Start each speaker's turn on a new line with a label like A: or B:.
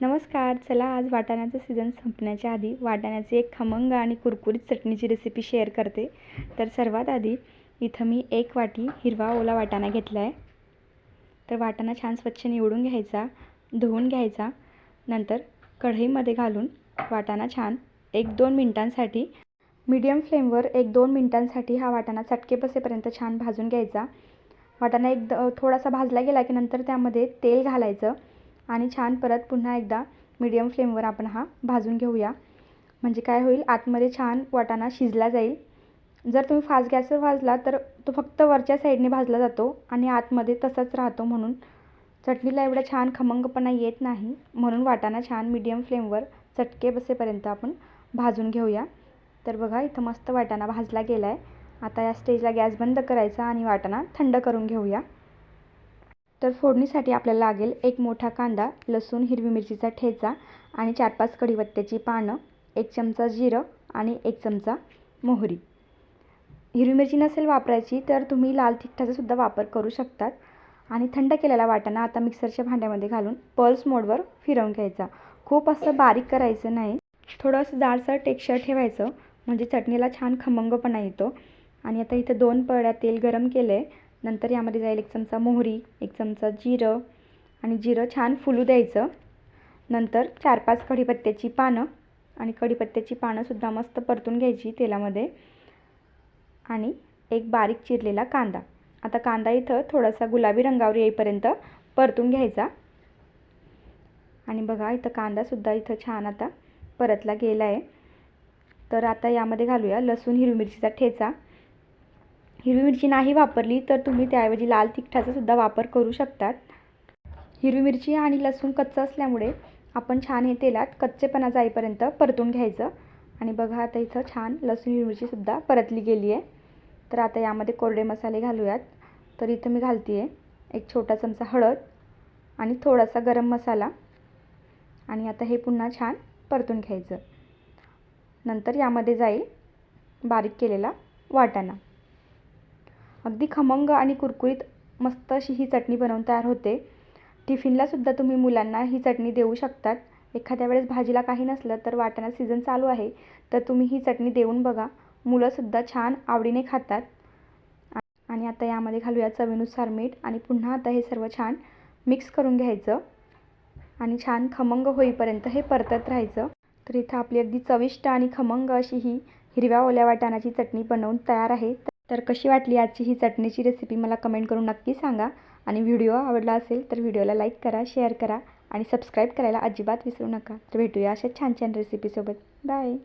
A: नमस्कार. चला आज वाटाण्याचा सीझन संपण्याच्या आधी वाटाण्याची एक खमंग आणि कुरकुरीत चटणीची रेसिपी शेअर करते. तर सर्वात आधी इथं मी 1 वाटी हिरवा ओला वाटाणा घेतला आहे. तर वाटाणा छान स्वच्छ निवडून घ्यायचा, धुवून घ्यायचा. नंतर कढईमध्ये घालून वाटाणा छान 1-2 मिनिटांसाठी मीडियम फ्लेमवर 1-2 मिनिटांसाठी हा वाटाणा चटके बसेपर्यंत छान भाजून घ्यायचा. वाटाणा थोडासा भाजला गेला की नंतर त्यामध्ये तेल घालायचं आणि छान परत पुन्हा एकदा मीडियम फ्लेमवर आपण हा भाजून घेऊया. म्हणजे काय होईल, आतमध्ये छान वाटाणा शिजला जाईल. जर तुम्ही फास्ट गॅसवर भाजला तर तो फक्त वरच्या साईडने भाजला जातो आणि आतमध्ये तसाच राहतो. म्हणून चटणीला एवढा छान खमंगपणा येत नाही. म्हणून वाटाणा छान मीडियम फ्लेमवर चटके बसेपर्यंत आपण भाजून घेऊया. तर बघा इथं मस्त वाटाणा भाजला गेला आहे. आता या स्टेजला गॅस बंद करायचा आणि वाटाणा थंड करून घेऊया. तर फोडणीसाठी आपल्याला लागेल 1 मोठा कांदा, लसूण, हिरवी मिरचीचा ठेचा आणि 4-5 कढीपत्त्याची पानं, 1 चमचा जिरं आणि 1 चमचा मोहरी. हिरवी मिरची नसेल वापरायची तर तुम्ही लाल तिखटाचा सुद्धा वापर करू शकतात. आणि थंड केलेला वाटाणा आता मिक्सरच्या भांड्यामध्ये घालून पल्स मोडवर फिरवून घ्यायचा. खूप असं बारीक करायचं नाही, थोडंसं जाडसर टेक्स्चर ठेवायचं म्हणजे चटणीला छान खमंगपणा येतो. आणि आता इथं 2 पळ्या तेल गरम केलं आहे. नंतर यामध्ये जाईल 1 चमचा मोहरी, 1 चमचा जिरं आणि जिरं छान फुलू द्यायचं. नंतर 4-5 कढीपत्त्याची पानं आणि कढीपत्त्याची पानंसुद्धा मस्त परतून घ्यायची तेलामध्ये. आणि 1 बारीक चिरलेला कांदा. आता कांदा इथं थोडासा गुलाबी रंगावर येईपर्यंत परतून घ्यायचा. आणि बघा इथं कांदासुद्धा इथं छान आता परतला गेला आहे. तर आता यामध्ये घालूया लसूण, हिरवी मिरचीचा ठेचा. हिरवी मिरची नाही वापरली तर तुम्ही त्याऐवजी लाल तिखटाचा सुद्धा वापर करू शकतात. हिरवी मिरची आणि लसूण कच्चं असल्यामुळे आपण छान हे तेलात कच्चेपणा जाईपर्यंत परतून घ्यायचं. आणि बघा आता इथं छान लसूण, हिरवी मिरचीसुद्धा परतली गेली आहे. तर आता यामध्ये कोरडे मसाले घालूयात. तर इथं मी घालते आहे 1 छोटा चमचा हळद आणि थोडासा गरम मसाला. आणि आता हे पुन्हा छान परतून घ्यायचं. नंतर यामध्ये जाईल बारीक केलेला वाटाणा. अगदी खमंग आणि कुरकुरीत मस्त अशी ही चटणी बनवून तयार होते. टिफिनलासुद्धा तुम्ही मुलांना ही चटणी देऊ शकतात. एखाद्या वेळेस भाजीला काही नसलं तर वाटाणा सीझन चालू आहे तर तुम्ही ही चटणी देऊन बघा, मुलंसुद्धा छान आवडीने खातात. आणि आता यामध्ये घालूया चवीनुसार मीठ आणि पुन्हा आता हे सर्व छान मिक्स करून घ्यायचं आणि छान खमंग होईपर्यंत हे परतत राहायचं. तर इथं आपली अगदी चविष्ट आणि खमंग अशी ही हिरव्या ओल्या वाटाण्याची चटणी बनवून तयार आहे. तर कशी वाटली आजची ही चटणीची रेसिपी मला कमेंट करून नक्की सांगा. आणि व्हिडिओ आवडला असेल तर व्हिडिओला लाईक करा, शेअर करा आणि सबस्क्राईब करायला अजिबात विसरू नका. तर भेटूया अशाच छान छान रेसिपीसोबत. बाय.